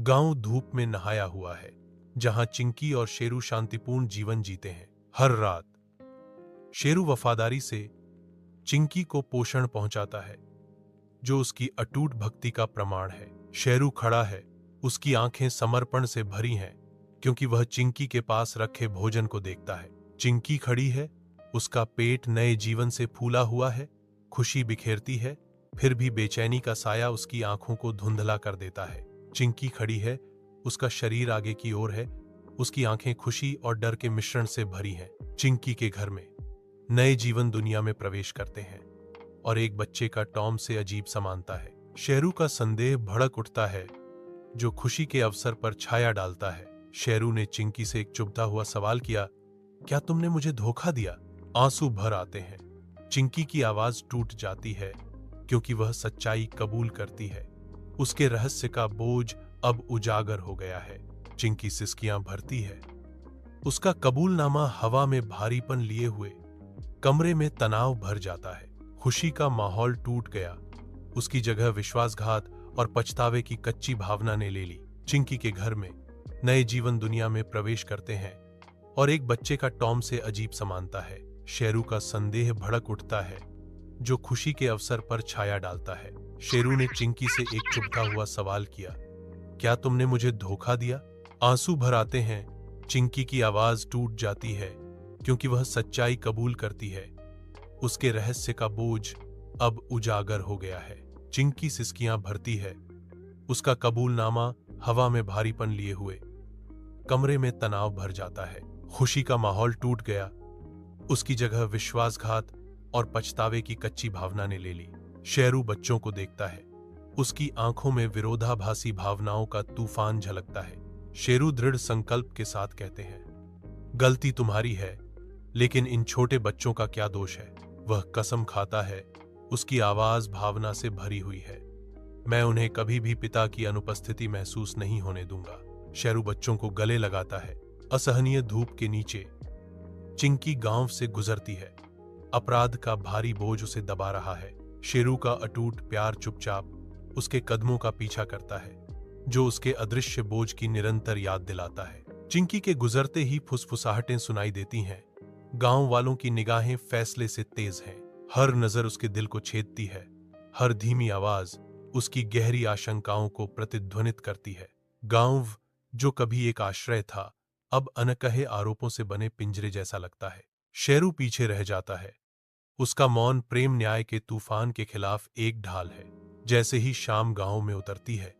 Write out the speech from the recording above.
गांव धूप में नहाया हुआ है, जहां चिंकी और शेरू शांतिपूर्ण जीवन जीते हैं। हर रात शेरू वफादारी से चिंकी को पोषण पहुंचाता है, जो उसकी अटूट भक्ति का प्रमाण है। शेरू खड़ा है, उसकी आंखें समर्पण से भरी हैं, क्योंकि वह चिंकी के पास रखे भोजन को देखता है। चिंकी खड़ी है, उसका पेट नए जीवन से फूला हुआ है, खुशी बिखेरती है, फिर भी बेचैनी का साया उसकी आंखों को धुंधला कर देता है। चिंकी खड़ी है, उसका शरीर आगे की ओर है, उसकी आंखें खुशी और डर के मिश्रण से भरी हैं। चिंकी के घर में नए जीवन दुनिया में प्रवेश करते हैं और एक बच्चे का टॉम से अजीब समानता है। शेरू का संदेह भड़क उठता है, जो खुशी के अवसर पर छाया डालता है। शेरू ने चिंकी से एक चुभता हुआ सवाल किया, क्या तुमने मुझे धोखा दिया? आंसू भर आते हैं। चिंकी की आवाज टूट जाती है, क्योंकि वह सच्चाई कबूल करती है। उसके रहस्य का बोझ अब उजागर हो गया है। चिंकी सिसकियां भरती है। उसका कबूलनामा हवा में भारीपन लिए हुए कमरे में तनाव भर जाता है। खुशी का माहौल टूट गया, उसकी जगह विश्वासघात और पछतावे की कच्ची भावना ने ले ली। चिंकी के घर में नए जीवन दुनिया में प्रवेश करते हैं और एक बच्चे का टॉम से अजीब समानता है। शेरू का संदेह भड़क उठता है, जो खुशी के अवसर पर छाया डालता है। शेरू ने चिंकी से एक चुभता हुआ सवाल किया, क्या तुमने मुझे धोखा दिया? आंसू भर आते हैं। चिंकी की आवाज टूट जाती है, क्योंकि वह सच्चाई कबूल करती है। उसके रहस्य का बोझ अब उजागर हो गया है। चिंकी सिसकियां भरती है। उसका कबूलनामा हवा में भारीपन लिए हुए कमरे में तनाव भर जाता है। खुशी का माहौल टूट गया, उसकी जगह विश्वासघात और पछतावे की कच्ची भावना ने ले ली। शेरू बच्चों को देखता है, उसकी आंखों में विरोधाभासी भावनाओं का तूफान झलकता है। शेरू दृढ़ संकल्प के साथ कहते हैं, गलती तुम्हारी है, लेकिन इन छोटे बच्चों का क्या दोष है? वह कसम खाता है, उसकी आवाज भावना से भरी हुई है, मैं उन्हें कभी भी पिता की अनुपस्थिति महसूस नहीं होने दूंगा। शेरू बच्चों को गले लगाता है। असहनीय धूप के नीचे चिंकी गांव से गुजरती है। अपराध का भारी बोझ उसे दबा रहा है। शेरू का अटूट प्यार चुपचाप उसके कदमों का पीछा करता है, जो उसके अदृश्य बोझ की निरंतर याद दिलाता है। चिंकी के गुजरते ही फुसफुसाहटें सुनाई देती हैं। गांव वालों की निगाहें फैसले से तेज हैं। हर नजर उसके दिल को छेदती है। हर धीमी आवाज उसकी गहरी आशंकाओं को प्रतिध्वनित करती है। गांव, जो कभी एक आश्रय था, अब अनकहे आरोपों से बने पिंजरे जैसा लगता है। शेरू पीछे रह जाता है। उसका मौन प्रेम न्याय के तूफान के खिलाफ एक ढाल है। जैसे ही शाम गांव में उतरती है,